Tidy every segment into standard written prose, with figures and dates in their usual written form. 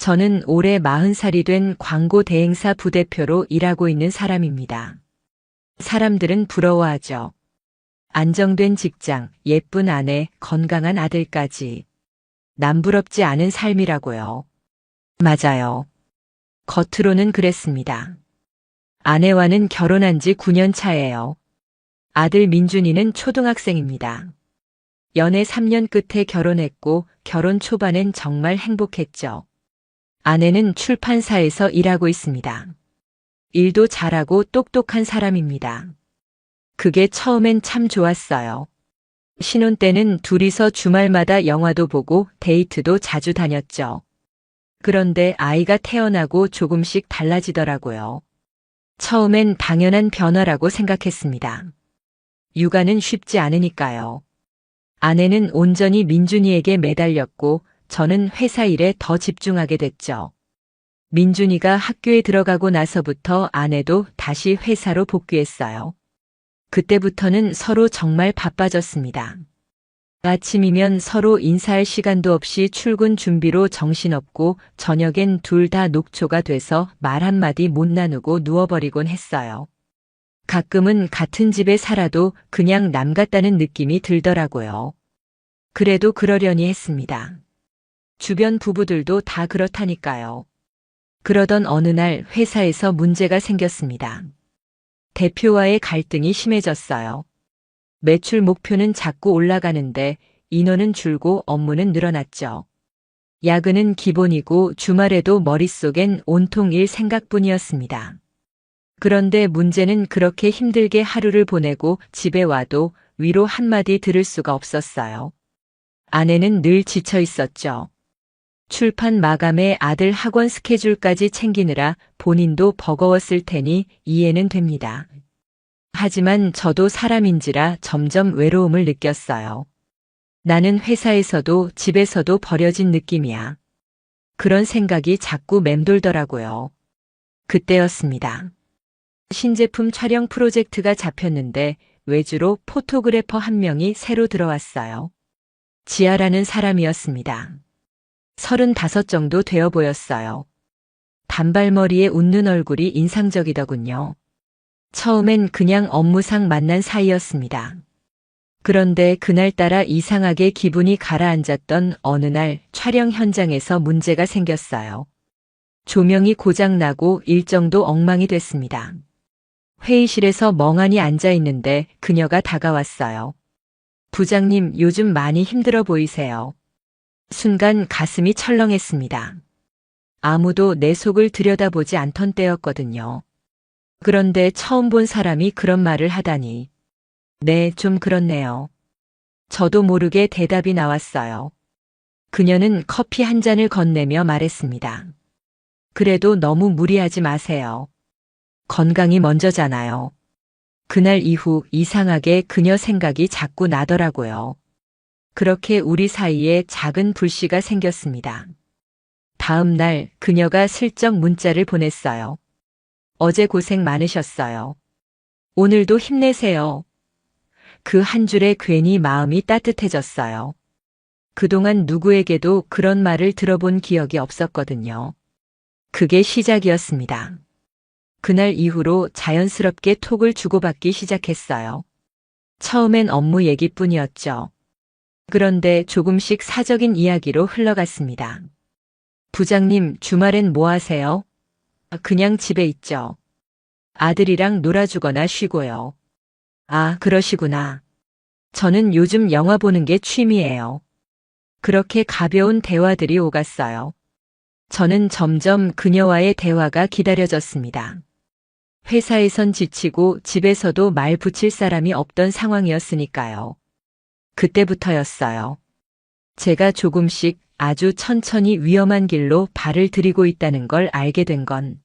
저는 올해 40살이 된 광고 대행사 부대표로 일하고 있는 사람입니다. 사람들은 부러워하죠. 안정된 직장, 예쁜 아내, 건강한 아들까지. 남부럽지 않은 삶이라고요. 맞아요. 겉으로는 그랬습니다. 아내와는 결혼한 지 9년 차예요. 아들 민준이는 초등학생입니다. 연애 3년 끝에 결혼했고 결혼 초반엔 정말 행복했죠. 아내는 출판사에서 일하고 있습니다. 일도 잘하고 똑똑한 사람입니다. 그게 처음엔 참 좋았어요. 신혼 때는 둘이서 주말마다 영화도 보고 데이트도 자주 다녔죠. 그런데 아이가 태어나고 조금씩 달라지더라고요. 처음엔 당연한 변화라고 생각했습니다. 육아는 쉽지 않으니까요. 아내는 온전히 민준이에게 매달렸고 저는 회사 일에 더 집중하게 됐죠. 민준이가 학교에 들어가고 나서부터 아내도 다시 회사로 복귀했어요. 그때부터는 서로 정말 바빠졌습니다. 아침이면 서로 인사할 시간도 없이 출근 준비로 정신없고 저녁엔 둘 다 녹초가 돼서 말 한마디 못 나누고 누워버리곤 했어요. 가끔은 같은 집에 살아도 그냥 남 같다는 느낌이 들더라고요. 그래도 그러려니 했습니다. 주변 부부들도 다 그렇다니까요. 그러던 어느 날 회사에서 문제가 생겼습니다. 대표와의 갈등이 심해졌어요. 매출 목표는 자꾸 올라가는데 인원은 줄고 업무는 늘어났죠. 야근은 기본이고 주말에도 머릿속엔 온통 일 생각뿐이었습니다. 그런데 문제는 그렇게 힘들게 하루를 보내고 집에 와도 위로 한마디 들을 수가 없었어요. 아내는 늘 지쳐 있었죠. 출판 마감에 아들 학원 스케줄까지 챙기느라 본인도 버거웠을 테니 이해는 됩니다. 하지만 저도 사람인지라 점점 외로움을 느꼈어요. 나는 회사에서도 집에서도 버려진 느낌이야. 그런 생각이 자꾸 맴돌더라고요. 그때였습니다. 신제품 촬영 프로젝트가 잡혔는데 외주로 포토그래퍼 한 명이 새로 들어왔어요. 지아라는 사람이었습니다. 35 정도 되어 보였어요. 단발머리에 웃는 얼굴이 인상적이더군요. 처음엔 그냥 업무상 만난 사이였습니다. 그런데 그날따라 이상하게 기분이 가라앉았던 어느 날 촬영 현장에서 문제가 생겼어요. 조명이 고장나고 일정도 엉망이 됐습니다. 회의실에서 멍하니 앉아 있는데 그녀가 다가왔어요. 부장님, 요즘 많이 힘들어 보이세요. 순간 가슴이 철렁했습니다. 아무도 내 속을 들여다보지 않던 때였거든요. 그런데 처음 본 사람이 그런 말을 하다니. 네, 좀 그렇네요. 저도 모르게 대답이 나왔어요. 그녀는 커피 한 잔을 건네며 말했습니다. 그래도 너무 무리하지 마세요. 건강이 먼저잖아요. 그날 이후 이상하게 그녀 생각이 자꾸 나더라고요. 그렇게 우리 사이에 작은 불씨가 생겼습니다. 다음 날 그녀가 슬쩍 문자를 보냈어요. 어제 고생 많으셨어요. 오늘도 힘내세요. 그 한 줄에 괜히 마음이 따뜻해졌어요. 그동안 누구에게도 그런 말을 들어본 기억이 없었거든요. 그게 시작이었습니다. 그날 이후로 자연스럽게 톡을 주고받기 시작했어요. 처음엔 업무 얘기뿐이었죠. 그런데 조금씩 사적인 이야기로 흘러갔습니다. 부장님, 주말엔 뭐 하세요? 그냥 집에 있죠. 아들이랑 놀아주거나 쉬고요. 아, 그러시구나. 저는 요즘 영화 보는 게 취미예요. 그렇게 가벼운 대화들이 오갔어요. 저는 점점 그녀와의 대화가 기다려졌습니다. 회사에선 지치고 집에서도 말 붙일 사람이 없던 상황이었으니까요. 그때부터였어요. 제가 조금씩 아주 천천히 위험한 길로 발을 들이고 있다는 걸 알게 된 건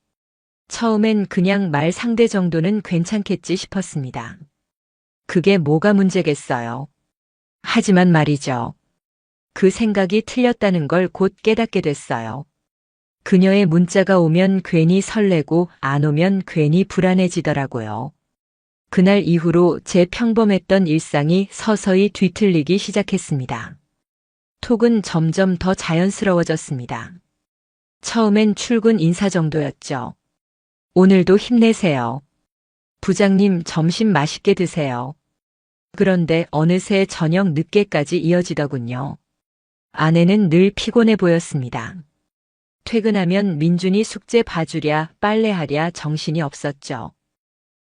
처음엔 그냥 말 상대 정도는 괜찮겠지 싶었습니다. 그게 뭐가 문제겠어요. 하지만 말이죠. 그 생각이 틀렸다는 걸 곧 깨닫게 됐어요. 그녀의 문자가 오면 괜히 설레고 안 오면 괜히 불안해지더라고요. 그날 이후로 제 평범했던 일상이 서서히 뒤틀리기 시작했습니다. 톡은 점점 더 자연스러워졌습니다. 처음엔 출근 인사 정도였죠. 오늘도 힘내세요. 부장님 점심 맛있게 드세요. 그런데 어느새 저녁 늦게까지 이어지더군요. 아내는 늘 피곤해 보였습니다. 퇴근하면 민준이 숙제 봐주랴 빨래하랴 정신이 없었죠.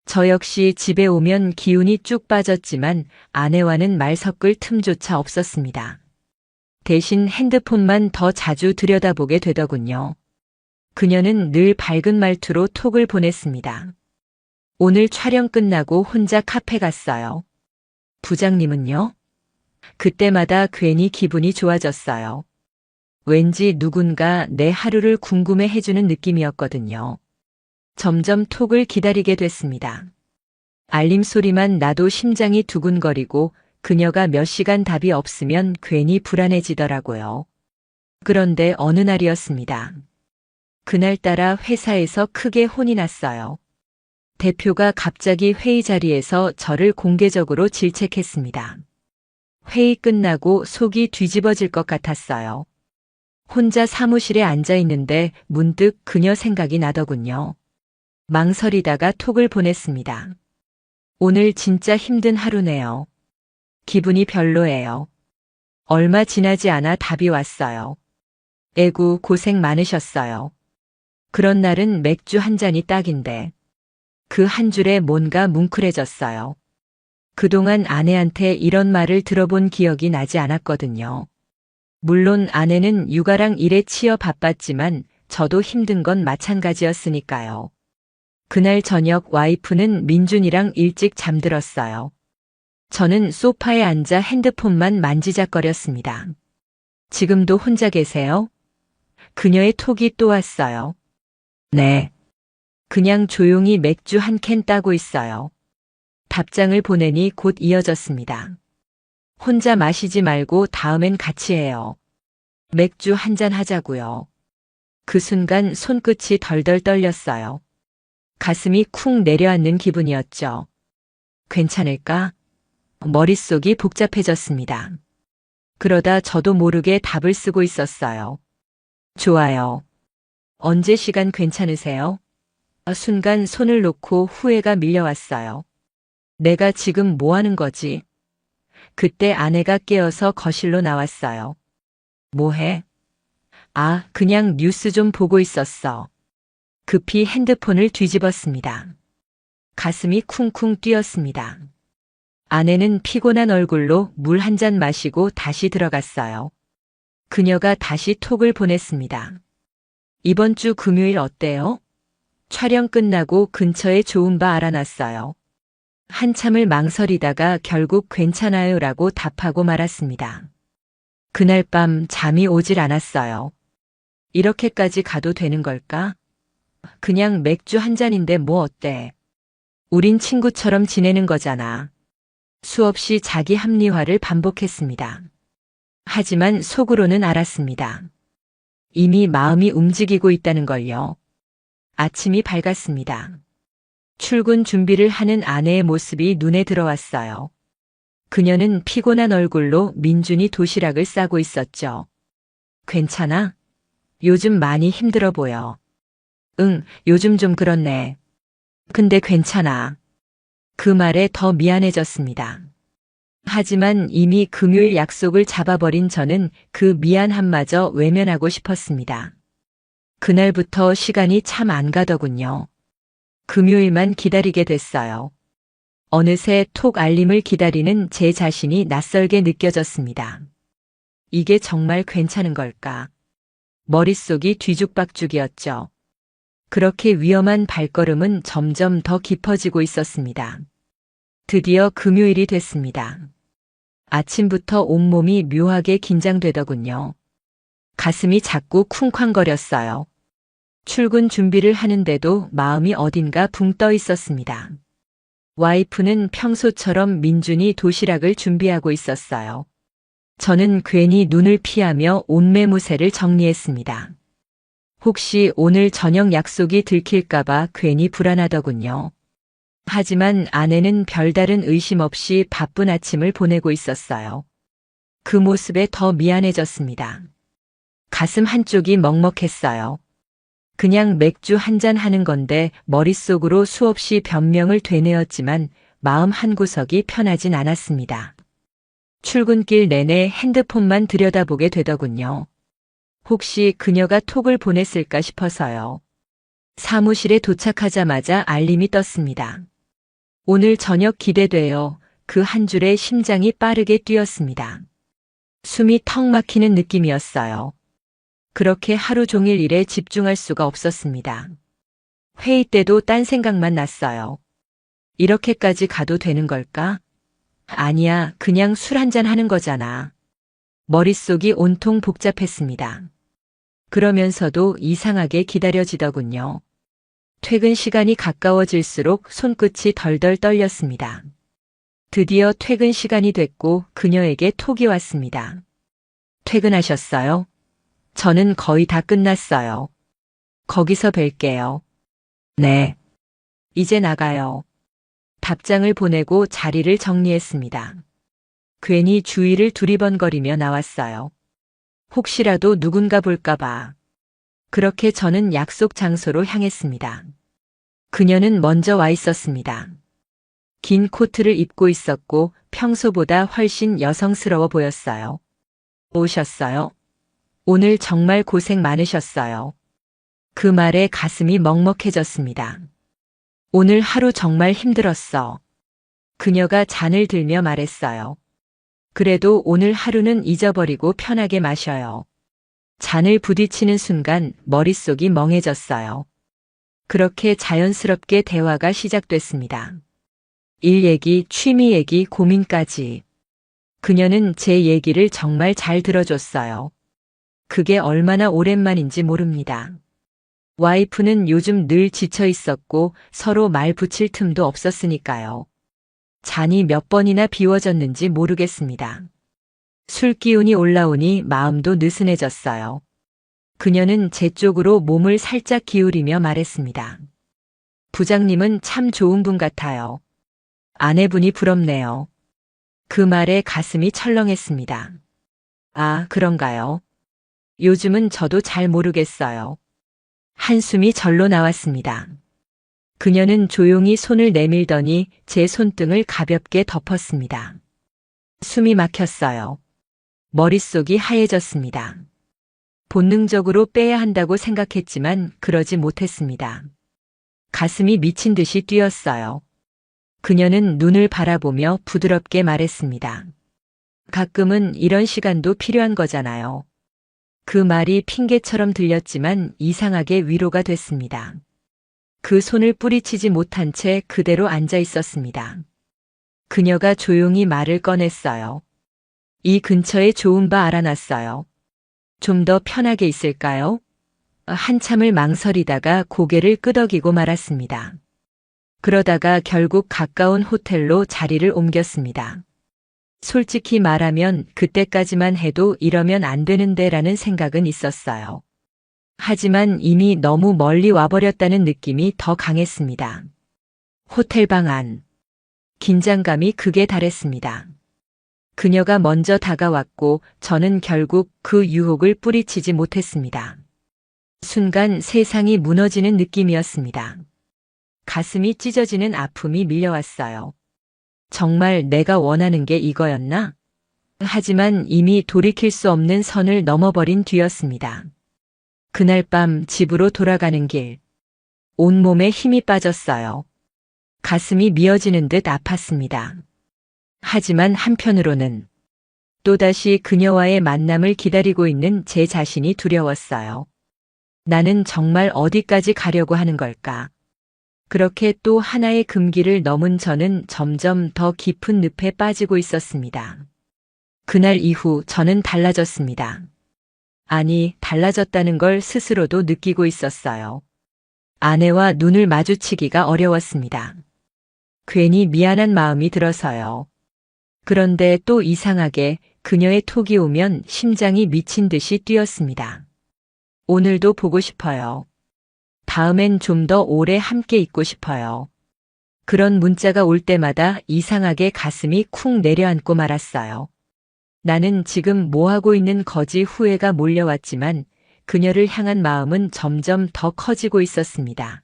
저 역시 집에 오면 기운이 쭉 빠졌지만 아내와는 말 섞을 틈조차 없었습니다. 대신 핸드폰만 더 자주 들여다보게 되더군요. 그녀는 늘 밝은 말투로 톡을 보냈습니다. 오늘 촬영 끝나고 혼자 카페 갔어요. 부장님은요? 그때마다 괜히 기분이 좋아졌어요. 왠지 누군가 내 하루를 궁금해 해주는 느낌이었거든요. 점점 톡을 기다리게 됐습니다. 알림 소리만 나도 심장이 두근거리고 그녀가 몇 시간 답이 없으면 괜히 불안해지더라고요. 그런데 어느 날이었습니다. 그날따라 회사에서 크게 혼이 났어요. 대표가 갑자기 회의 자리에서 저를 공개적으로 질책했습니다. 회의 끝나고 속이 뒤집어질 것 같았어요. 혼자 사무실에 앉아 있는데 문득 그녀 생각이 나더군요. 망설이다가 톡을 보냈습니다. 오늘 진짜 힘든 하루네요. 기분이 별로예요. 얼마 지나지 않아 답이 왔어요. 에구 고생 많으셨어요. 그런 날은 맥주 한 잔이 딱인데. 그 한 줄에 뭔가 뭉클해졌어요. 그동안 아내한테 이런 말을 들어본 기억이 나지 않았거든요. 물론 아내는 육아랑 일에 치여 바빴지만 저도 힘든 건 마찬가지였으니까요. 그날 저녁 와이프는 민준이랑 일찍 잠들었어요. 저는 소파에 앉아 핸드폰만 만지작거렸습니다. 지금도 혼자 계세요? 그녀의 톡이 또 왔어요. 네. 그냥 조용히 맥주 한 캔 따고 있어요. 답장을 보내니 곧 이어졌습니다. 혼자 마시지 말고 다음엔 같이 해요. 맥주 한 잔 하자고요. 그 순간 손끝이 덜덜 떨렸어요. 가슴이 쿵 내려앉는 기분이었죠. 괜찮을까? 머릿속이 복잡해졌습니다. 그러다 저도 모르게 답을 쓰고 있었어요. 좋아요. 언제 시간 괜찮으세요? 순간 손을 놓고 후회가 밀려왔어요. 내가 지금 뭐 하는 거지? 그때 아내가 깨어서 거실로 나왔어요. 뭐 해? 아, 그냥 뉴스 좀 보고 있었어. 급히 핸드폰을 뒤집었습니다. 가슴이 쿵쿵 뛰었습니다. 아내는 피곤한 얼굴로 물 한 잔 마시고 다시 들어갔어요. 그녀가 다시 톡을 보냈습니다. 이번 주 금요일 어때요? 촬영 끝나고 근처에 좋은 바 알아놨어요. 한참을 망설이다가 결국 괜찮아요라고 답하고 말았습니다. 그날 밤 잠이 오질 않았어요. 이렇게까지 가도 되는 걸까? 그냥 맥주 한 잔인데 뭐 어때? 우린 친구처럼 지내는 거잖아. 수없이 자기 합리화를 반복했습니다. 하지만 속으로는 알았습니다. 이미 마음이 움직이고 있다는 걸요. 아침이 밝았습니다. 출근 준비를 하는 아내의 모습이 눈에 들어왔어요. 그녀는 피곤한 얼굴로 민준이 도시락을 싸고 있었죠. 괜찮아? 요즘 많이 힘들어 보여. 응, 요즘 좀 그렇네. 근데 괜찮아. 그 말에 더 미안해졌습니다. 하지만 이미 금요일 약속을 잡아버린 저는 그 미안함마저 외면하고 싶었습니다. 그날부터 시간이 참 안 가더군요. 금요일만 기다리게 됐어요. 어느새 톡 알림을 기다리는 제 자신이 낯설게 느껴졌습니다. 이게 정말 괜찮은 걸까? 머릿속이 뒤죽박죽이었죠. 그렇게 위험한 발걸음은 점점 더 깊어지고 있었습니다. 드디어 금요일이 됐습니다. 아침부터 온몸이 묘하게 긴장되더군요. 가슴이 자꾸 쿵쾅거렸어요. 출근 준비를 하는데도 마음이 어딘가 붕 떠 있었습니다. 와이프는 평소처럼 민준이 도시락을 준비하고 있었어요. 저는 괜히 눈을 피하며 옷매무새를 정리했습니다. 혹시 오늘 저녁 약속이 들킬까봐 괜히 불안하더군요. 하지만 아내는 별다른 의심 없이 바쁜 아침을 보내고 있었어요. 그 모습에 더 미안해졌습니다. 가슴 한쪽이 먹먹했어요. 그냥 맥주 한 잔 하는 건데 머릿속으로 수없이 변명을 되뇌었지만 마음 한구석이 편하진 않았습니다. 출근길 내내 핸드폰만 들여다보게 되더군요. 혹시 그녀가 톡을 보냈을까 싶어서요. 사무실에 도착하자마자 알림이 떴습니다. 오늘 저녁 기대돼요. 그 한 줄에 심장이 빠르게 뛰었습니다. 숨이 턱 막히는 느낌이었어요. 그렇게 하루 종일 일에 집중할 수가 없었습니다. 회의 때도 딴 생각만 났어요. 이렇게까지 가도 되는 걸까? 아니야, 그냥 술 한잔 하는 거잖아. 머릿속이 온통 복잡했습니다. 그러면서도 이상하게 기다려지더군요. 퇴근 시간이 가까워질수록 손끝이 덜덜 떨렸습니다. 드디어 퇴근 시간이 됐고 그녀에게 톡이 왔습니다. 퇴근하셨어요? 저는 거의 다 끝났어요. 거기서 뵐게요. 네. 이제 나가요. 답장을 보내고 자리를 정리했습니다. 괜히 주위를 두리번거리며 나왔어요. 혹시라도 누군가 볼까봐. 그렇게 저는 약속 장소로 향했습니다. 그녀는 먼저 와 있었습니다. 긴 코트를 입고 있었고 평소보다 훨씬 여성스러워 보였어요. 오셨어요? 오늘 정말 고생 많으셨어요. 그 말에 가슴이 먹먹해졌습니다. 오늘 하루 정말 힘들었어. 그녀가 잔을 들며 말했어요. 그래도 오늘 하루는 잊어버리고 편하게 마셔요. 잔을 부딪히는 순간 머릿속이 멍해졌어요. 그렇게 자연스럽게 대화가 시작됐습니다. 일 얘기, 취미 얘기, 고민까지. 그녀는 제 얘기를 정말 잘 들어줬어요. 그게 얼마나 오랜만인지 모릅니다. 와이프는 요즘 늘 지쳐 있었고 서로 말 붙일 틈도 없었으니까요. 잔이 몇 번이나 비워졌는지 모르겠습니다. 술 기운이 올라오니 마음도 느슨해졌어요. 그녀는 제 쪽으로 몸을 살짝 기울이며 말했습니다. 부장님은 참 좋은 분 같아요. 아내분이 부럽네요. 그 말에 가슴이 철렁했습니다. 아, 그런가요? 요즘은 저도 잘 모르겠어요. 한숨이 절로 나왔습니다. 그녀는 조용히 손을 내밀더니 제 손등을 가볍게 덮었습니다. 숨이 막혔어요. 머릿속이 하얘졌습니다. 본능적으로 빼야 한다고 생각했지만 그러지 못했습니다. 가슴이 미친 듯이 뛰었어요. 그녀는 눈을 바라보며 부드럽게 말했습니다. 가끔은 이런 시간도 필요한 거잖아요. 그 말이 핑계처럼 들렸지만 이상하게 위로가 됐습니다. 그 손을 뿌리치지 못한 채 그대로 앉아 있었습니다. 그녀가 조용히 말을 꺼냈어요. 이 근처에 좋은 바 알아놨어요. 좀 더 편하게 있을까요? 한참을 망설이다가 고개를 끄덕이고 말았습니다. 그러다가 결국 가까운 호텔로 자리를 옮겼습니다. 솔직히 말하면 그때까지만 해도 이러면 안 되는데라는 생각은 있었어요. 하지만 이미 너무 멀리 와버렸다는 느낌이 더 강했습니다. 호텔 방 안. 긴장감이 극에 달했습니다. 그녀가 먼저 다가왔고 저는 결국 그 유혹을 뿌리치지 못했습니다. 순간 세상이 무너지는 느낌이었습니다. 가슴이 찢어지는 아픔이 밀려왔어요. 정말 내가 원하는 게 이거였나? 하지만 이미 돌이킬 수 없는 선을 넘어버린 뒤였습니다. 그날 밤 집으로 돌아가는 길. 온몸에 힘이 빠졌어요. 가슴이 미어지는 듯 아팠습니다. 하지만 한편으로는 또다시 그녀와의 만남을 기다리고 있는 제 자신이 두려웠어요. 나는 정말 어디까지 가려고 하는 걸까? 그렇게 또 하나의 금기를 넘은 저는 점점 더 깊은 늪에 빠지고 있었습니다. 그날 이후 저는 달라졌습니다. 아니, 달라졌다는 걸 스스로도 느끼고 있었어요. 아내와 눈을 마주치기가 어려웠습니다. 괜히 미안한 마음이 들어서요. 그런데 또 이상하게 그녀의 톡이 오면 심장이 미친 듯이 뛰었습니다. 오늘도 보고 싶어요. 다음엔 좀 더 오래 함께 있고 싶어요. 그런 문자가 올 때마다 이상하게 가슴이 쿵 내려앉고 말았어요. 나는 지금 뭐하고 있는 거지 후회가 몰려왔지만 그녀를 향한 마음은 점점 더 커지고 있었습니다.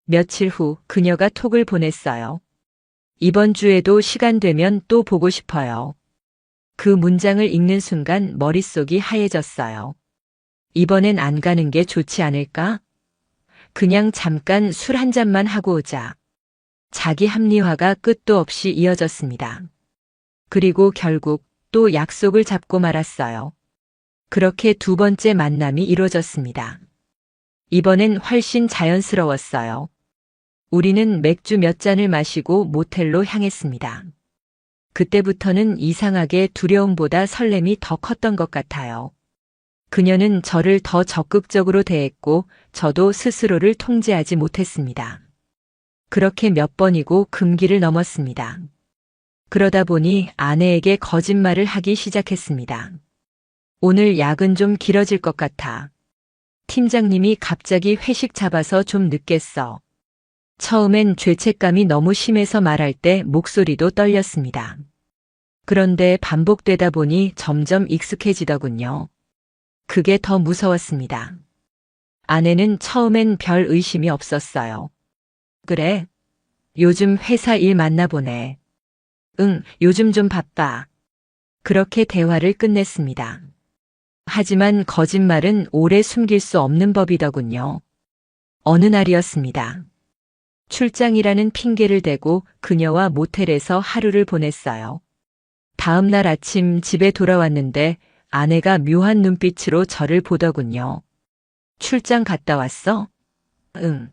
며칠 후 그녀가 톡을 보냈어요. 이번 주에도 시간 되면 또 보고 싶어요. 그 문장을 읽는 순간 머릿속이 하얘졌어요. 이번엔 안 가는 게 좋지 않을까? 그냥 잠깐 술 한 잔만 하고 오자. 자기 합리화가 끝도 없이 이어졌습니다. 그리고 결국 또 약속을 잡고 말았어요. 그렇게 두 번째 만남이 이루어졌습니다. 이번엔 훨씬 자연스러웠어요. 우리는 맥주 몇 잔을 마시고 모텔로 향했습니다. 그때부터는 이상하게 두려움보다 설렘이 더 컸던 것 같아요. 그녀는 저를 더 적극적으로 대했고 저도 스스로를 통제하지 못했습니다. 그렇게 몇 번이고 금기를 넘었습니다. 그러다 보니 아내에게 거짓말을 하기 시작했습니다. 오늘 야근 좀 길어질 것 같아. 팀장님이 갑자기 회식 잡아서 좀 늦겠어. 처음엔 죄책감이 너무 심해서 말할 때 목소리도 떨렸습니다. 그런데 반복되다 보니 점점 익숙해지더군요. 그게 더 무서웠습니다. 아내는 처음엔 별 의심이 없었어요. 그래? 요즘 회사 일 많나 보네. 응, 요즘 좀 바빠. 그렇게 대화를 끝냈습니다. 하지만 거짓말은 오래 숨길 수 없는 법이더군요. 어느 날이었습니다. 출장이라는 핑계를 대고 그녀와 모텔에서 하루를 보냈어요. 다음 날 아침 집에 돌아왔는데 아내가 묘한 눈빛으로 저를 보더군요. 출장 갔다 왔어? 응.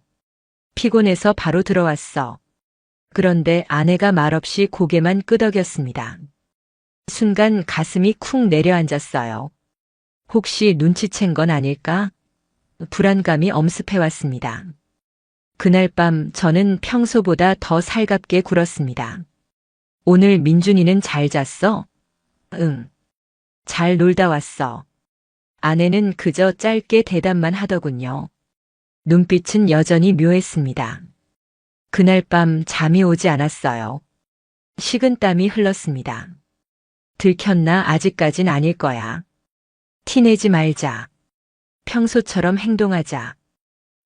피곤해서 바로 들어왔어. 그런데 아내가 말없이 고개만 끄덕였습니다. 순간 가슴이 쿵 내려앉았어요. 혹시 눈치챈 건 아닐까? 불안감이 엄습해왔습니다. 그날 밤 저는 평소보다 더 살갑게 굴었습니다. 오늘 민준이는 잘 잤어? 응. 잘 놀다 왔어. 아내는 그저 짧게 대답만 하더군요. 눈빛은 여전히 묘했습니다. 그날 밤 잠이 오지 않았어요. 식은땀이 흘렀습니다. 들켰나 아직까진 아닐 거야. 티내지 말자. 평소처럼 행동하자.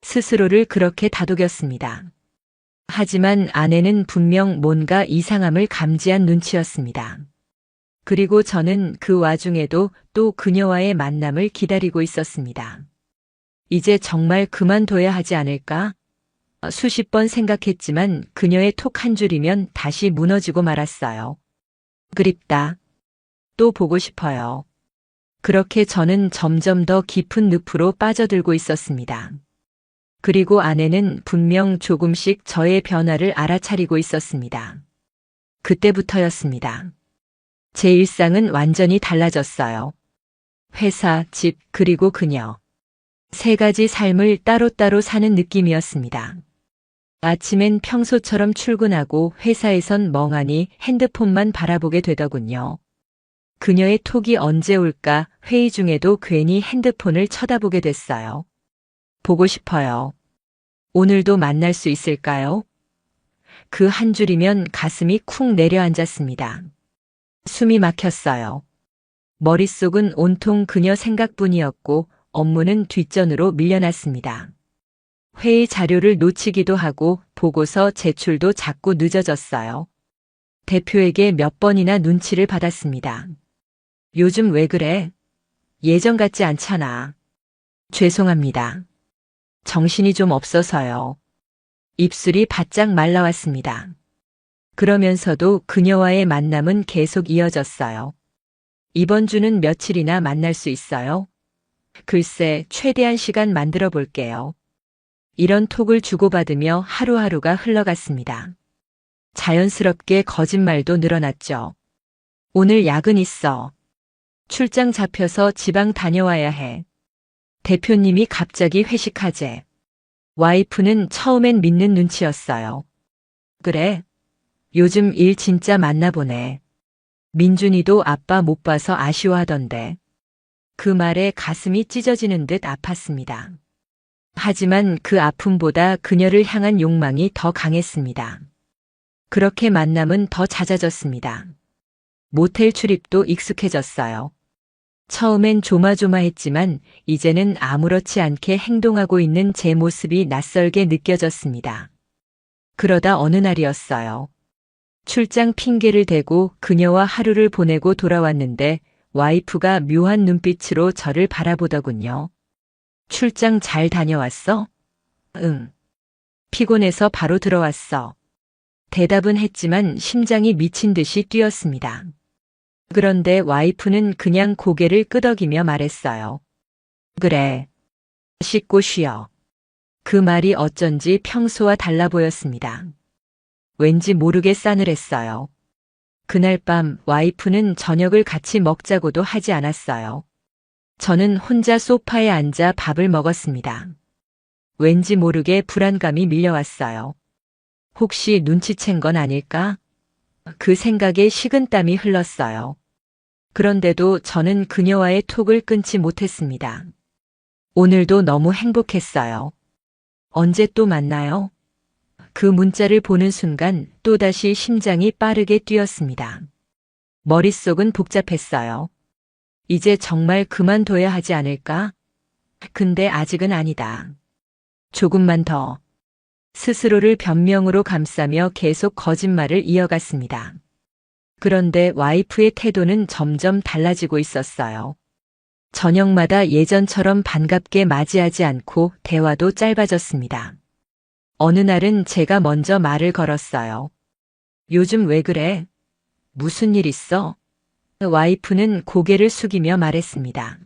스스로를 그렇게 다독였습니다. 하지만 아내는 분명 뭔가 이상함을 감지한 눈치였습니다. 그리고 저는 그 와중에도 또 그녀와의 만남을 기다리고 있었습니다. 이제 정말 그만둬야 하지 않을까? 수십 번 생각했지만 그녀의 톡 한 줄이면 다시 무너지고 말았어요. 그립다. 또 보고 싶어요. 그렇게 저는 점점 더 깊은 늪으로 빠져들고 있었습니다. 그리고 아내는 분명 조금씩 저의 변화를 알아차리고 있었습니다. 그때부터였습니다. 제 일상은 완전히 달라졌어요. 회사, 집, 그리고 그녀. 세 가지 삶을 따로따로 사는 느낌이었습니다. 아침엔 평소처럼 출근하고 회사에선 멍하니 핸드폰만 바라보게 되더군요. 그녀의 톡이 언제 올까 회의 중에도 괜히 핸드폰을 쳐다보게 됐어요. 보고 싶어요. 오늘도 만날 수 있을까요? 그 한 줄이면 가슴이 쿵 내려앉았습니다. 숨이 막혔어요. 머릿속은 온통 그녀 생각뿐이었고 업무는 뒷전으로 밀려났습니다. 회의 자료를 놓치기도 하고 보고서 제출도 자꾸 늦어졌어요. 대표에게 몇 번이나 눈치를 받았습니다. 요즘 왜 그래? 예전 같지 않잖아. 죄송합니다. 정신이 좀 없어서요. 입술이 바짝 말라왔습니다. 그러면서도 그녀와의 만남은 계속 이어졌어요. 이번 주는 며칠이나 만날 수 있어요? 글쎄, 최대한 시간 만들어 볼게요. 이런 톡을 주고받으며 하루하루가 흘러갔습니다. 자연스럽게 거짓말도 늘어났죠. 오늘 야근 있어. 출장 잡혀서 지방 다녀와야 해. 대표님이 갑자기 회식하재. 와이프는 처음엔 믿는 눈치였어요. 그래? 요즘 일 진짜 많나 보네. 민준이도 아빠 못 봐서 아쉬워하던데. 그 말에 가슴이 찢어지는 듯 아팠습니다. 하지만 그 아픔보다 그녀를 향한 욕망이 더 강했습니다. 그렇게 만남은 더 잦아졌습니다. 모텔 출입도 익숙해졌어요. 처음엔 조마조마했지만 이제는 아무렇지 않게 행동하고 있는 제 모습이 낯설게 느껴졌습니다. 그러다 어느 날이었어요. 출장 핑계를 대고 그녀와 하루를 보내고 돌아왔는데 와이프가 묘한 눈빛으로 저를 바라보더군요. 출장 잘 다녀왔어? 응. 피곤해서 바로 들어왔어. 대답은 했지만 심장이 미친 듯이 뛰었습니다. 그런데 와이프는 그냥 고개를 끄덕이며 말했어요. 그래. 씻고 쉬어. 그 말이 어쩐지 평소와 달라 보였습니다. 왠지 모르게 싸늘했어요. 그날 밤 와이프는 저녁을 같이 먹자고도 하지 않았어요. 저는 혼자 소파에 앉아 밥을 먹었습니다. 왠지 모르게 불안감이 밀려왔어요. 혹시 눈치챈 건 아닐까? 그 생각에 식은땀이 흘렀어요. 그런데도 저는 그녀와의 톡을 끊지 못했습니다. 오늘도 너무 행복했어요. 언제 또 만나요? 그 문자를 보는 순간 또다시 심장이 빠르게 뛰었습니다. 머릿속은 복잡했어요. 이제 정말 그만둬야 하지 않을까? 근데 아직은 아니다. 조금만 더. 스스로를 변명으로 감싸며 계속 거짓말을 이어갔습니다. 그런데 와이프의 태도는 점점 달라지고 있었어요. 저녁마다 예전처럼 반갑게 맞이하지 않고 대화도 짧아졌습니다. 어느 날은 제가 먼저 말을 걸었어요. 요즘 왜 그래? 무슨 일 있어? 와이프는 고개를 숙이며 말했습니다.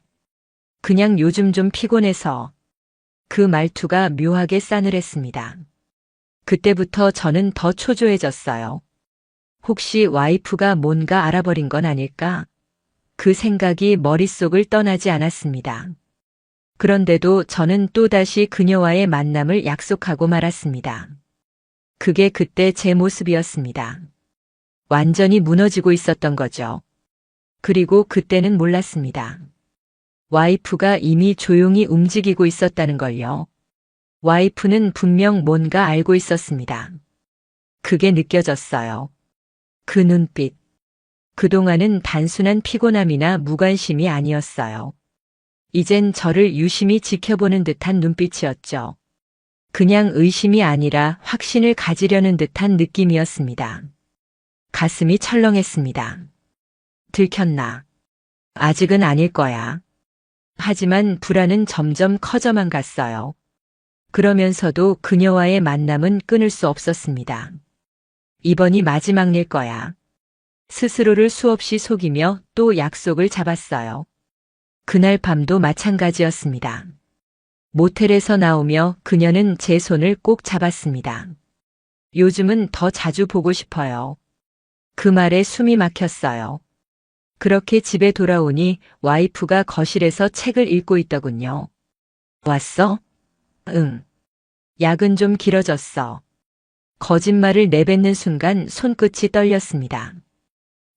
그냥 요즘 좀 피곤해서. 그 말투가 묘하게 싸늘했습니다. 그때부터 저는 더 초조해졌어요. 혹시 와이프가 뭔가 알아버린 건 아닐까? 그 생각이 머릿속을 떠나지 않았습니다. 그런데도 저는 또다시 그녀와의 만남을 약속하고 말았습니다. 그게 그때 제 모습이었습니다. 완전히 무너지고 있었던 거죠. 그리고 그때는 몰랐습니다. 와이프가 이미 조용히 움직이고 있었다는 걸요. 와이프는 분명 뭔가 알고 있었습니다. 그게 느껴졌어요. 그 눈빛. 그동안은 단순한 피곤함이나 무관심이 아니었어요. 이젠 저를 유심히 지켜보는 듯한 눈빛이었죠. 그냥 의심이 아니라 확신을 가지려는 듯한 느낌이었습니다. 가슴이 철렁했습니다. 들켰나? 아직은 아닐 거야. 하지만 불안은 점점 커져만 갔어요. 그러면서도 그녀와의 만남은 끊을 수 없었습니다. 이번이 마지막일 거야. 스스로를 수없이 속이며 또 약속을 잡았어요. 그날 밤도 마찬가지였습니다. 모텔에서 나오며 그녀는 제 손을 꼭 잡았습니다. 요즘은 더 자주 보고 싶어요. 그 말에 숨이 막혔어요. 그렇게 집에 돌아오니 와이프가 거실에서 책을 읽고 있더군요. 왔어? 응. 약은 좀 길어졌어. 거짓말을 내뱉는 순간 손끝이 떨렸습니다.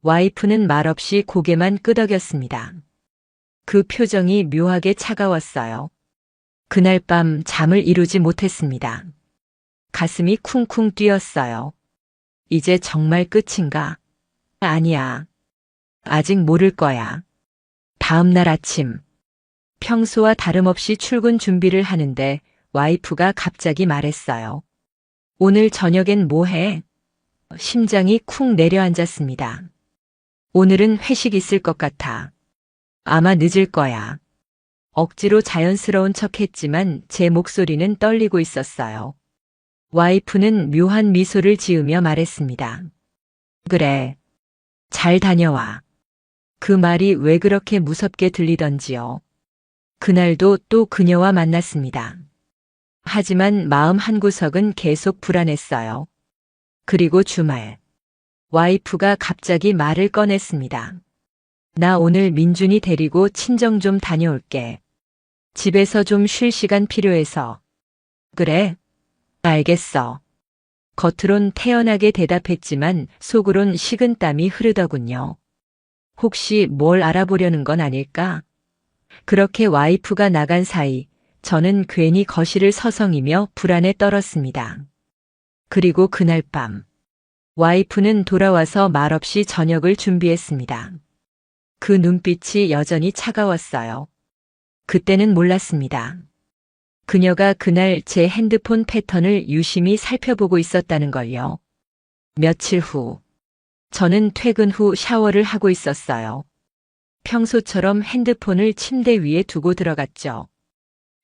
와이프는 말없이 고개만 끄덕였습니다. 그 표정이 묘하게 차가웠어요. 그날 밤 잠을 이루지 못했습니다. 가슴이 쿵쿵 뛰었어요. 이제 정말 끝인가? 아니야. 아직 모를 거야. 다음 날 아침. 평소와 다름없이 출근 준비를 하는데 와이프가 갑자기 말했어요. 오늘 저녁엔 뭐 해? 심장이 쿵 내려앉았습니다. 오늘은 회식 있을 것 같아. 아마 늦을 거야. 억지로 자연스러운 척했지만 제 목소리는 떨리고 있었어요. 와이프는 묘한 미소를 지으며 말했습니다. 그래. 잘 다녀와. 그 말이 왜 그렇게 무섭게 들리던지요. 그날도 또 그녀와 만났습니다. 하지만 마음 한구석은 계속 불안했어요. 그리고 주말. 와이프가 갑자기 말을 꺼냈습니다. 나 오늘 민준이 데리고 친정 좀 다녀올게. 집에서 좀 쉴 시간 필요해서. 그래? 알겠어. 겉으론 태연하게 대답했지만 속으론 식은땀이 흐르더군요. 혹시 뭘 알아보려는 건 아닐까? 그렇게 와이프가 나간 사이 저는 괜히 거실을 서성이며 불안에 떨었습니다. 그리고 그날 밤 와이프는 돌아와서 말없이 저녁을 준비했습니다. 그 눈빛이 여전히 차가웠어요. 그때는 몰랐습니다. 그녀가 그날 제 핸드폰 패턴을 유심히 살펴보고 있었다는 걸요. 며칠 후, 저는 퇴근 후 샤워를 하고 있었어요. 평소처럼 핸드폰을 침대 위에 두고 들어갔죠.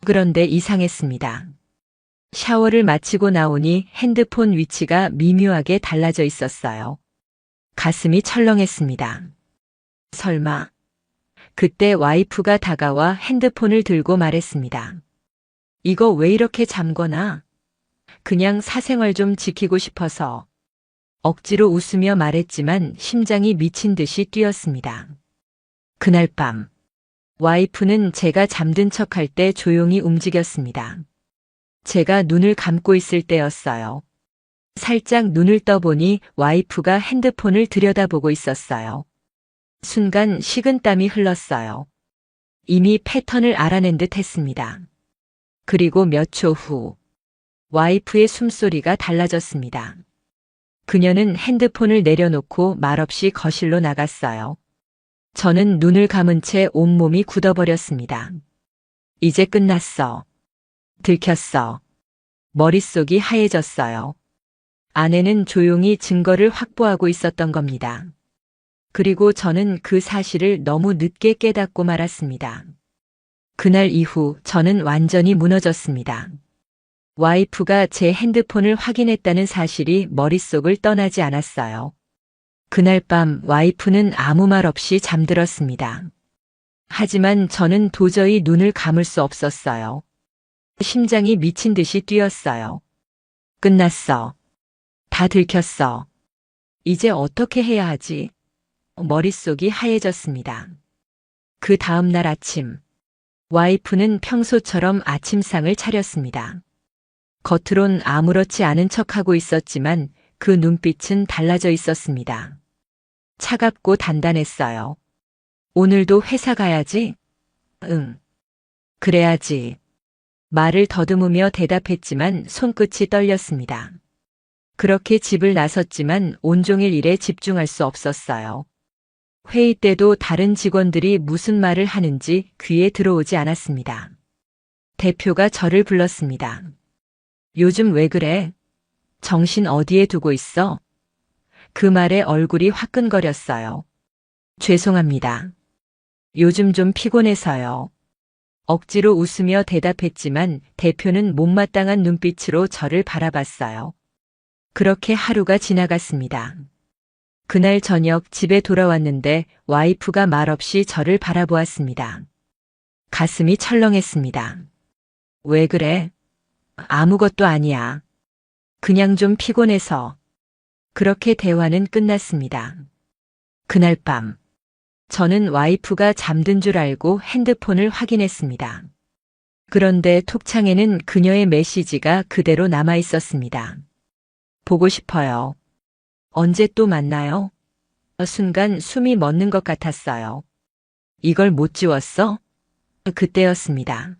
그런데 이상했습니다. 샤워를 마치고 나오니 핸드폰 위치가 미묘하게 달라져 있었어요. 가슴이 철렁했습니다. 설마. 그때 와이프가 다가와 핸드폰을 들고 말했습니다. 이거 왜 이렇게 잠궈놔? 그냥 사생활 좀 지키고 싶어서. 억지로 웃으며 말했지만 심장이 미친 듯이 뛰었습니다. 그날 밤, 와이프는 제가 잠든 척할 때 조용히 움직였습니다. 제가 눈을 감고 있을 때였어요. 살짝 눈을 떠보니 와이프가 핸드폰을 들여다보고 있었어요. 순간 식은땀이 흘렀어요. 이미 패턴을 알아낸 듯 했습니다. 그리고 몇 초 후, 와이프의 숨소리가 달라졌습니다. 그녀는 핸드폰을 내려놓고 말없이 거실로 나갔어요. 저는 눈을 감은 채 온몸이 굳어버렸습니다. 이제 끝났어. 들켰어. 머릿속이 하얘졌어요. 아내는 조용히 증거를 확보하고 있었던 겁니다. 그리고 저는 그 사실을 너무 늦게 깨닫고 말았습니다. 그날 이후 저는 완전히 무너졌습니다. 와이프가 제 핸드폰을 확인했다는 사실이 머릿속을 떠나지 않았어요. 그날 밤 와이프는 아무 말 없이 잠들었습니다. 하지만 저는 도저히 눈을 감을 수 없었어요. 심장이 미친 듯이 뛰었어요. 끝났어. 다 들켰어. 이제 어떻게 해야 하지? 머릿속이 하얘졌습니다. 그 다음 날 아침, 와이프는 평소처럼 아침상을 차렸습니다. 겉으론 아무렇지 않은 척하고 있었지만 그 눈빛은 달라져 있었습니다. 차갑고 단단했어요. 오늘도 회사 가야지? 응. 그래야지. 말을 더듬으며 대답했지만 손끝이 떨렸습니다. 그렇게 집을 나섰지만 온종일 일에 집중할 수 없었어요. 회의 때도 다른 직원들이 무슨 말을 하는지 귀에 들어오지 않았습니다. 대표가 저를 불렀습니다. 요즘 왜 그래? 정신 어디에 두고 있어? 그 말에 얼굴이 화끈거렸어요. 죄송합니다. 요즘 좀 피곤해서요. 억지로 웃으며 대답했지만 대표는 못마땅한 눈빛으로 저를 바라봤어요. 그렇게 하루가 지나갔습니다. 그날 저녁 집에 돌아왔는데 와이프가 말없이 저를 바라보았습니다. 가슴이 철렁했습니다. 왜 그래? 아무것도 아니야. 그냥 좀 피곤해서. 그렇게 대화는 끝났습니다. 그날 밤, 저는 와이프가 잠든 줄 알고 핸드폰을 확인했습니다. 그런데 톡창에는 그녀의 메시지가 그대로 남아 있었습니다. 보고 싶어요. 언제 또 만나요? 순간 숨이 멎는 것 같았어요. 이걸 못 지웠어? 그때였습니다.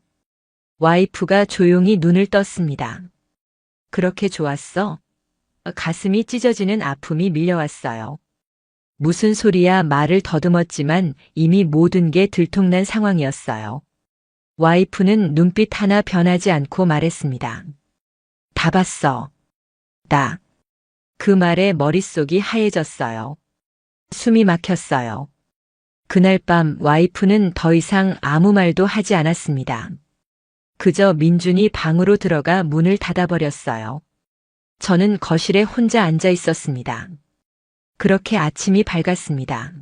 와이프가 조용히 눈을 떴습니다. 그렇게 좋았어? 가슴이 찢어지는 아픔이 밀려왔어요. 무슨 소리야 말을 더듬었지만 이미 모든 게 들통난 상황이었어요. 와이프는 눈빛 하나 변하지 않고 말했습니다. 다 봤어. 나. 그 말에 머릿속이 하얘졌어요. 숨이 막혔어요. 그날 밤 와이프는 더 이상 아무 말도 하지 않았습니다. 그저 민준이 방으로 들어가 문을 닫아버렸어요. 저는 거실에 혼자 앉아 있었습니다. 그렇게 아침이 밝았습니다.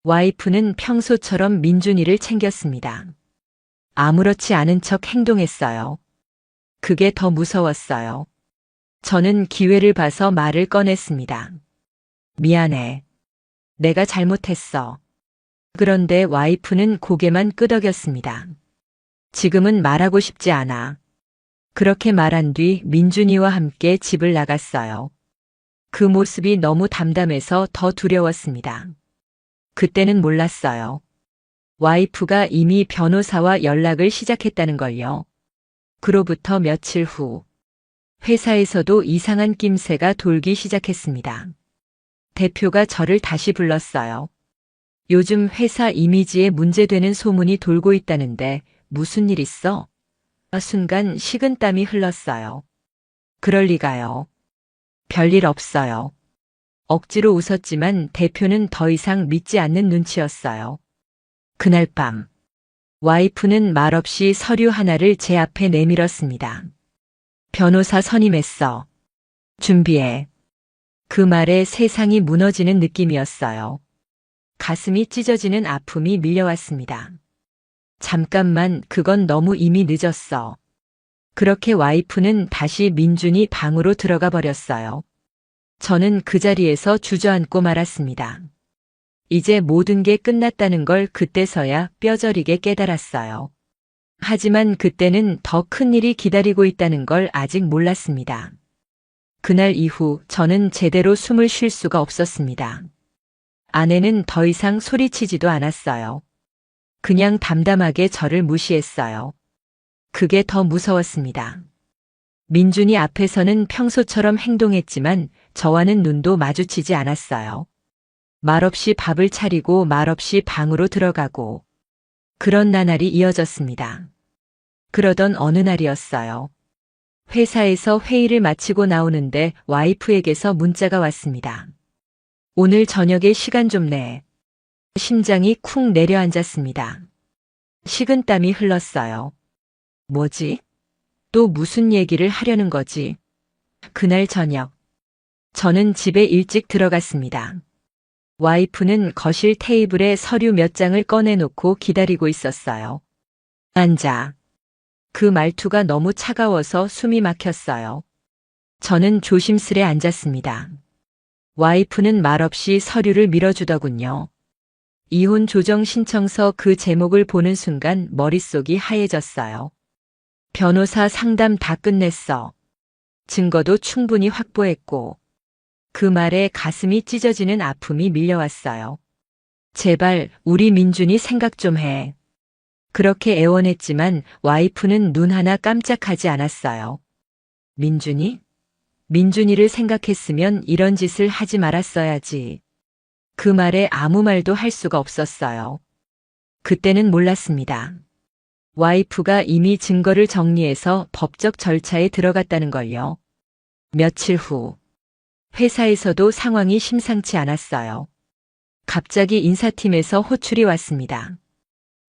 와이프는 평소처럼 민준이를 챙겼습니다. 아무렇지 않은 척 행동했어요. 그게 더 무서웠어요. 저는 기회를 봐서 말을 꺼냈습니다. 미안해. 내가 잘못했어. 그런데 와이프는 고개만 끄덕였습니다. 지금은 말하고 싶지 않아. 그렇게 말한 뒤 민준이와 함께 집을 나갔어요. 그 모습이 너무 담담해서 더 두려웠습니다. 그때는 몰랐어요. 와이프가 이미 변호사와 연락을 시작했다는 걸요. 그로부터 며칠 후, 회사에서도 이상한 낌새가 돌기 시작했습니다. 대표가 저를 다시 불렀어요. 요즘 회사 이미지에 문제되는 소문이 돌고 있다는데 무슨 일 있어? 순간 식은땀이 흘렀어요. 그럴 리가요. 별일 없어요. 억지로 웃었지만 대표는 더 이상 믿지 않는 눈치였어요. 그날 밤, 와이프는 말없이 서류 하나를 제 앞에 내밀었습니다. 변호사 선임했어. 준비해. 그 말에 세상이 무너지는 느낌이었어요. 가슴이 찢어지는 아픔이 밀려왔습니다. 잠깐만, 그건 너무 이미 늦었어. 그렇게 와이프는 다시 민준이 방으로 들어가 버렸어요. 저는 그 자리에서 주저앉고 말았습니다. 이제 모든 게 끝났다는 걸 그때서야 뼈저리게 깨달았어요. 하지만 그때는 더 큰 일이 기다리고 있다는 걸 아직 몰랐습니다. 그날 이후 저는 제대로 숨을 쉴 수가 없었습니다. 아내는 더 이상 소리치지도 않았어요. 그냥 담담하게 저를 무시했어요. 그게 더 무서웠습니다. 민준이 앞에서는 평소처럼 행동했지만 저와는 눈도 마주치지 않았어요. 말없이 밥을 차리고 말없이 방으로 들어가고 그런 나날이 이어졌습니다. 그러던 어느 날이었어요. 회사에서 회의를 마치고 나오는데 와이프에게서 문자가 왔습니다. 오늘 저녁에 시간 좀 내. 심장이 쿵 내려앉았습니다. 식은땀이 흘렀어요. 뭐지? 또 무슨 얘기를 하려는 거지? 그날 저녁, 저는 집에 일찍 들어갔습니다. 와이프는 거실 테이블에 서류 몇 장을 꺼내놓고 기다리고 있었어요. 앉아. 그 말투가 너무 차가워서 숨이 막혔어요. 저는 조심스레 앉았습니다. 와이프는 말없이 서류를 밀어주더군요. 이혼 조정 신청서 그 제목을 보는 순간 머릿속이 하얘졌어요. 변호사 상담 다 끝냈어. 증거도 충분히 확보했고. 그 말에 가슴이 찢어지는 아픔이 밀려왔어요. 제발 우리 민준이 생각 좀 해. 그렇게 애원했지만 와이프는 눈 하나 깜짝하지 않았어요. 민준이? 민준이를 생각했으면 이런 짓을 하지 말았어야지. 그 말에 아무 말도 할 수가 없었어요. 그때는 몰랐습니다. 와이프가 이미 증거를 정리해서 법적 절차에 들어갔다는 걸요. 며칠 후, 회사에서도 상황이 심상치 않았어요. 갑자기 인사팀에서 호출이 왔습니다.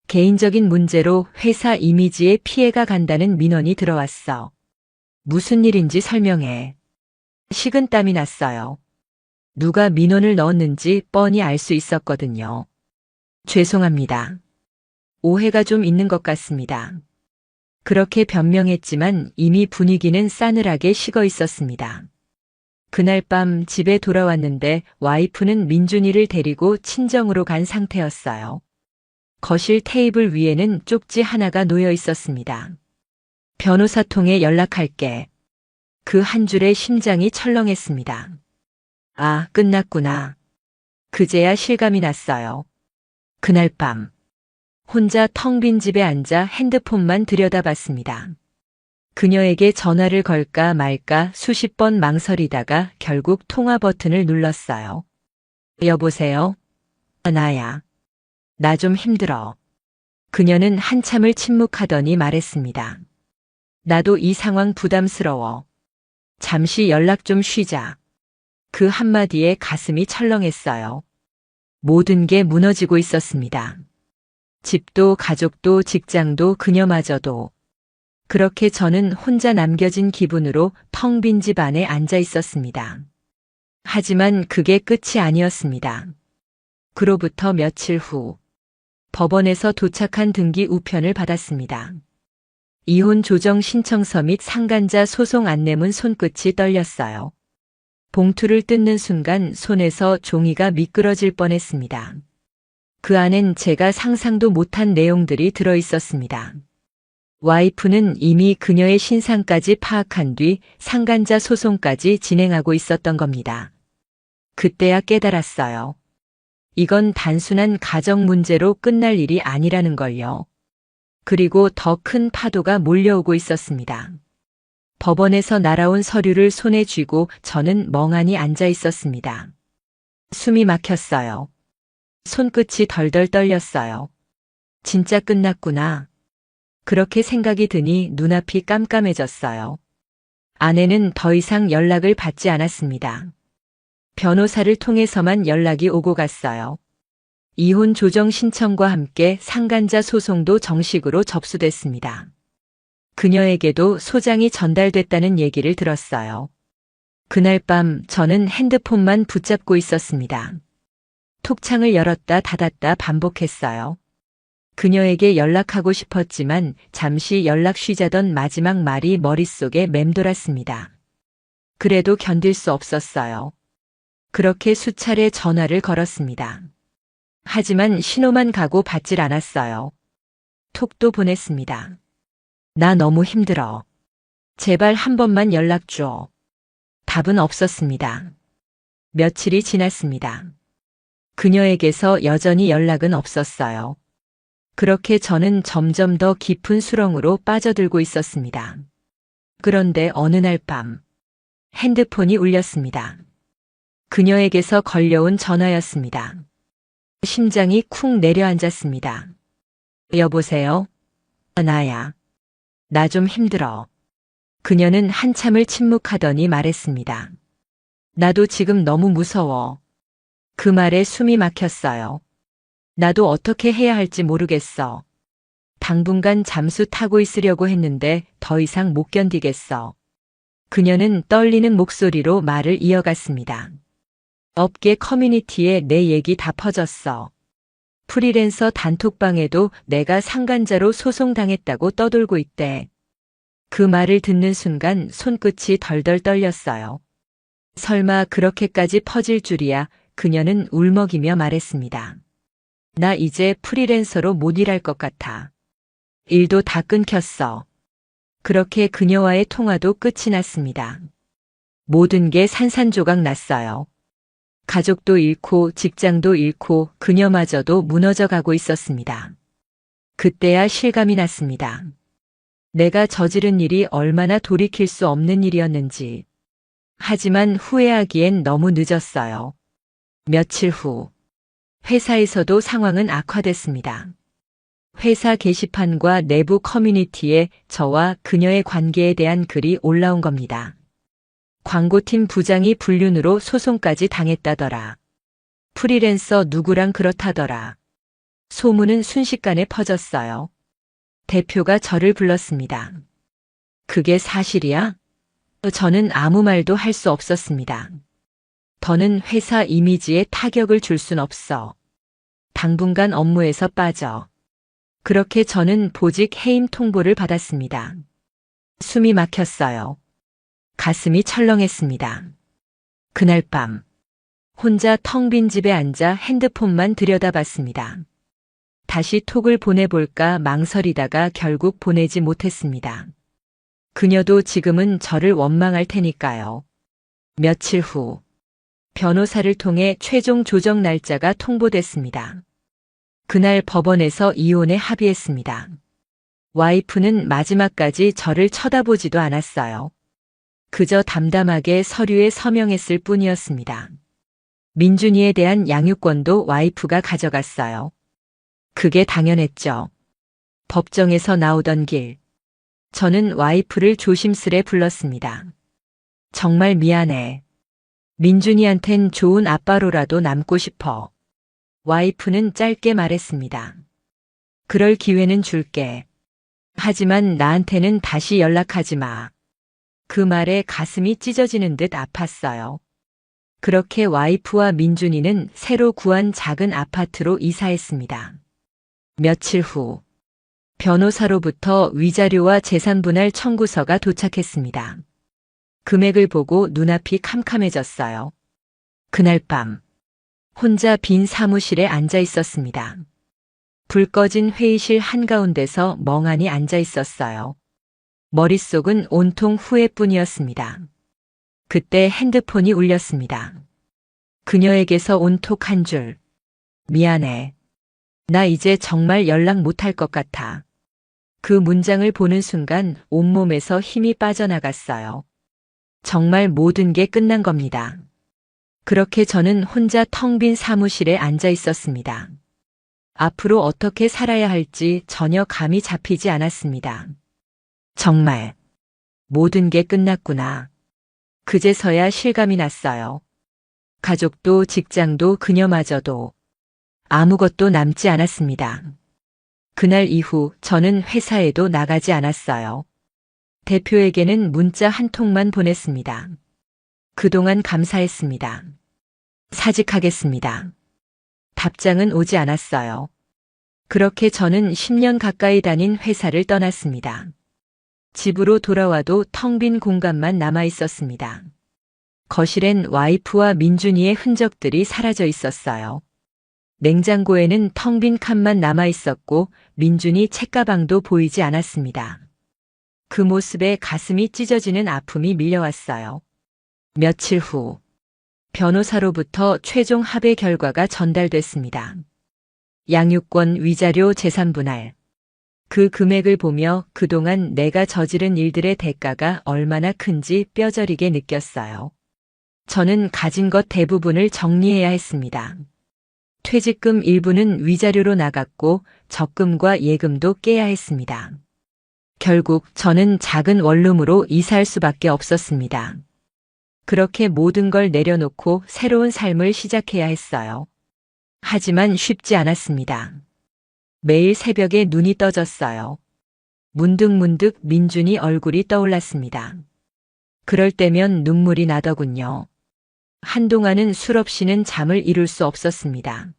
개인적인 문제로 회사 이미지에 피해가 간다는 민원이 들어왔어. 무슨 일인지 설명해. 식은땀이 났어요. 누가 민원을 넣었는지 뻔히 알 수 있었거든요. 죄송합니다. 오해가 좀 있는 것 같습니다. 그렇게 변명했지만 이미 분위기는 싸늘하게 식어 있었습니다. 그날 밤 집에 돌아왔는데 와이프는 민준이를 데리고 친정으로 간 상태였어요. 거실 테이블 위에는 쪽지 하나가 놓여 있었습니다. 변호사 통해 연락할게. 그 한 줄에 심장이 철렁했습니다. 아, 끝났구나. 그제야 실감이 났어요. 그날 밤, 혼자 텅 빈 집에 앉아 핸드폰만 들여다봤습니다. 그녀에게 전화를 걸까 말까 수십 번 망설이다가 결국 통화 버튼을 눌렀어요. 여보세요? 나야. 나 좀 힘들어. 그녀는 한참을 침묵하더니 말했습니다. 나도 이 상황 부담스러워. 잠시 연락 좀 쉬자. 그 한마디에 가슴이 철렁했어요. 모든 게 무너지고 있었습니다. 집도 가족도 직장도 그녀마저도. 그렇게 저는 혼자 남겨진 기분으로 텅 빈 집 안에 앉아 있었습니다. 하지만 그게 끝이 아니었습니다. 그로부터 며칠 후, 법원에서 도착한 등기 우편을 받았습니다. 이혼 조정 신청서 및 상간자 소송 안내문 손끝이 떨렸어요. 봉투를 뜯는 순간 손에서 종이가 미끄러질 뻔했습니다. 그 안엔 제가 상상도 못한 내용들이 들어 있었습니다. 와이프는 이미 그녀의 신상까지 파악한 뒤 상간자 소송까지 진행하고 있었던 겁니다. 그때야 깨달았어요. 이건 단순한 가정 문제로 끝날 일이 아니라는 걸요. 그리고 더 큰 파도가 몰려오고 있었습니다. 법원에서 날아온 서류를 손에 쥐고 저는 멍하니 앉아 있었습니다. 숨이 막혔어요. 손끝이 덜덜 떨렸어요. 진짜 끝났구나. 그렇게 생각이 드니 눈앞이 깜깜해졌어요. 아내는 더 이상 연락을 받지 않았습니다. 변호사를 통해서만 연락이 오고 갔어요. 이혼 조정 신청과 함께 상간자 소송도 정식으로 접수됐습니다. 그녀에게도 소장이 전달됐다는 얘기를 들었어요. 그날 밤 저는 핸드폰만 붙잡고 있었습니다. 톡창을 열었다 닫았다 반복했어요. 그녀에게 연락하고 싶었지만 잠시 연락 쉬자던 마지막 말이 머릿속에 맴돌았습니다. 그래도 견딜 수 없었어요. 그렇게 수차례 전화를 걸었습니다. 하지만 신호만 가고 받질 않았어요. 톡도 보냈습니다. 나 너무 힘들어. 제발 한 번만 연락 줘. 답은 없었습니다. 며칠이 지났습니다. 그녀에게서 여전히 연락은 없었어요. 그렇게 저는 점점 더 깊은 수렁으로 빠져들고 있었습니다. 그런데 어느 날 밤, 핸드폰이 울렸습니다. 그녀에게서 걸려온 전화였습니다. 심장이 쿵 내려앉았습니다. 여보세요? 나야. 나 좀 힘들어. 그녀는 한참을 침묵하더니 말했습니다. 나도 지금 너무 무서워. 그 말에 숨이 막혔어요. 나도 어떻게 해야 할지 모르겠어. 당분간 잠수 타고 있으려고 했는데 더 이상 못 견디겠어. 그녀는 떨리는 목소리로 말을 이어갔습니다. 업계 커뮤니티에 내 얘기 다 퍼졌어. 프리랜서 단톡방에도 내가 상간자로 소송당했다고 떠돌고 있대. 그 말을 듣는 순간 손끝이 덜덜 떨렸어요. 설마 그렇게까지 퍼질 줄이야. 그녀는 울먹이며 말했습니다. 나 이제 프리랜서로 못 일할 것 같아. 일도 다 끊겼어. 그렇게 그녀와의 통화도 끝이 났습니다. 모든 게 산산조각 났어요. 가족도 잃고 직장도 잃고 그녀마저도 무너져 가고 있었습니다. 그때야 실감이 났습니다. 내가 저지른 일이 얼마나 돌이킬 수 없는 일이었는지. 하지만 후회하기엔 너무 늦었어요. 며칠 후, 회사에서도 상황은 악화됐습니다. 회사 게시판과 내부 커뮤니티에 저와 그녀의 관계에 대한 글이 올라온 겁니다. 광고팀 부장이 불륜으로 소송까지 당했다더라. 프리랜서 누구랑 그렇다더라. 소문은 순식간에 퍼졌어요. 대표가 저를 불렀습니다. 그게 사실이야? 저는 아무 말도 할 수 없었습니다. 더는 회사 이미지에 타격을 줄 순 없어. 당분간 업무에서 빠져. 그렇게 저는 보직 해임 통보를 받았습니다. 숨이 막혔어요. 가슴이 철렁했습니다. 그날 밤, 혼자 텅 빈 집에 앉아 핸드폰만 들여다봤습니다. 다시 톡을 보내볼까 망설이다가 결국 보내지 못했습니다. 그녀도 지금은 저를 원망할 테니까요. 며칠 후, 변호사를 통해 최종 조정 날짜가 통보됐습니다. 그날 법원에서 이혼에 합의했습니다. 와이프는 마지막까지 저를 쳐다보지도 않았어요. 그저 담담하게 서류에 서명했을 뿐이었습니다. 민준이에 대한 양육권도 와이프가 가져갔어요. 그게 당연했죠. 법정에서 나오던 길. 저는 와이프를 조심스레 불렀습니다. 정말 미안해. 민준이한텐 좋은 아빠로라도 남고 싶어. 와이프는 짧게 말했습니다. 그럴 기회는 줄게. 하지만 나한테는 다시 연락하지 마. 그 말에 가슴이 찢어지는 듯 아팠어요. 그렇게 와이프와 민준이는 새로 구한 작은 아파트로 이사했습니다. 며칠 후, 변호사로부터 위자료와 재산분할 청구서가 도착했습니다. 금액을 보고 눈앞이 캄캄해졌어요. 그날 밤, 혼자 빈 사무실에 앉아 있었습니다. 불 꺼진 회의실 한가운데서 멍하니 앉아 있었어요. 머릿속은 온통 후회뿐이었습니다. 그때 핸드폰이 울렸습니다. 그녀에게서 온 톡 한 줄. 미안해. 나 이제 정말 연락 못할 것 같아. 그 문장을 보는 순간 온몸에서 힘이 빠져나갔어요. 정말 모든 게 끝난 겁니다. 그렇게 저는 혼자 텅 빈 사무실에 앉아 있었습니다. 앞으로 어떻게 살아야 할지 전혀 감이 잡히지 않았습니다. 정말 모든 게 끝났구나. 그제서야 실감이 났어요. 가족도 직장도 그녀마저도 아무것도 남지 않았습니다. 그날 이후 저는 회사에도 나가지 않았어요. 대표에게는 문자 한 통만 보냈습니다. 그동안 감사했습니다. 사직하겠습니다. 답장은 오지 않았어요. 그렇게 저는 10년 가까이 다닌 회사를 떠났습니다. 집으로 돌아와도 텅 빈 공간만 남아 있었습니다. 거실엔 와이프와 민준이의 흔적들이 사라져 있었어요. 냉장고에는 텅 빈 칸만 남아 있었고 민준이 책가방도 보이지 않았습니다. 그 모습에 가슴이 찢어지는 아픔이 밀려왔어요. 며칠 후 변호사로부터 최종 합의 결과가 전달됐습니다. 양육권 위자료 재산분할. 그 금액을 보며 그동안 내가 저지른 일들의 대가가 얼마나 큰지 뼈저리게 느꼈어요. 저는 가진 것 대부분을 정리해야 했습니다. 퇴직금 일부는 위자료로 나갔고 적금과 예금도 깨야 했습니다. 결국 저는 작은 원룸으로 이사할 수밖에 없었습니다. 그렇게 모든 걸 내려놓고 새로운 삶을 시작해야 했어요. 하지만 쉽지 않았습니다. 매일 새벽에 눈이 떠졌어요. 문득문득 민준이 얼굴이 떠올랐습니다. 그럴 때면 눈물이 나더군요. 한동안은 술 없이는 잠을 이룰 수 없었습니다.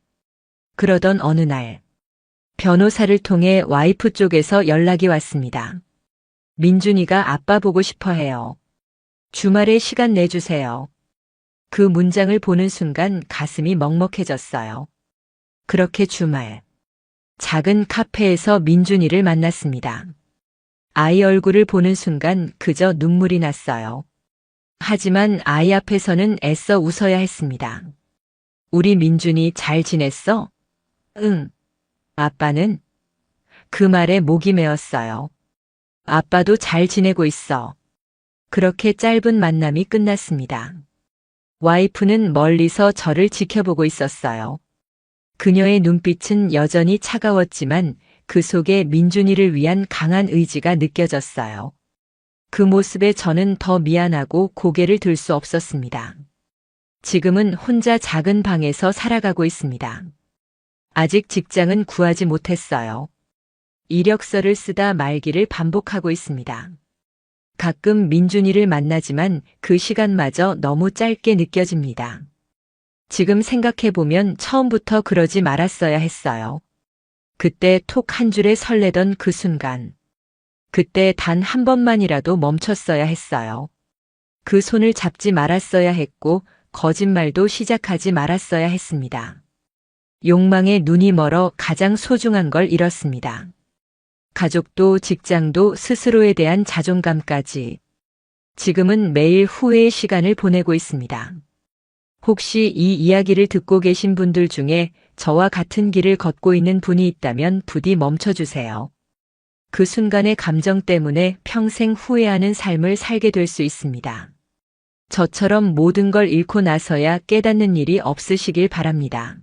그러던 어느 날 변호사를 통해 와이프 쪽에서 연락이 왔습니다. 민준이가 아빠 보고 싶어 해요. 주말에 시간 내주세요. 그 문장을 보는 순간 가슴이 먹먹해졌어요. 그렇게 주말 작은 카페에서 민준이를 만났습니다. 아이 얼굴을 보는 순간 그저 눈물이 났어요. 하지만 아이 앞에서는 애써 웃어야 했습니다. 우리 민준이 잘 지냈어? 응. 아빠는? 그 말에 목이 메었어요. 아빠도 잘 지내고 있어. 그렇게 짧은 만남이 끝났습니다. 와이프는 멀리서 저를 지켜보고 있었어요. 그녀의 눈빛은 여전히 차가웠지만 그 속에 민준이를 위한 강한 의지가 느껴졌어요. 그 모습에 저는 더 미안하고 고개를 들 수 없었습니다. 지금은 혼자 작은 방에서 살아가고 있습니다. 아직 직장은 구하지 못했어요. 이력서를 쓰다 말기를 반복하고 있습니다. 가끔 민준이를 만나지만 그 시간마저 너무 짧게 느껴집니다. 지금 생각해보면 처음부터 그러지 말았어야 했어요. 그때 톡 한 줄에 설레던 그 순간. 그때 단 한 번만이라도 멈췄어야 했어요. 그 손을 잡지 말았어야 했고 거짓말도 시작하지 말았어야 했습니다. 욕망에 눈이 멀어 가장 소중한 걸 잃었습니다. 가족도 직장도 스스로에 대한 자존감까지. 지금은 매일 후회의 시간을 보내고 있습니다. 혹시 이 이야기를 듣고 계신 분들 중에 저와 같은 길을 걷고 있는 분이 있다면 부디 멈춰주세요. 그 순간의 감정 때문에 평생 후회하는 삶을 살게 될 수 있습니다. 저처럼 모든 걸 잃고 나서야 깨닫는 일이 없으시길 바랍니다.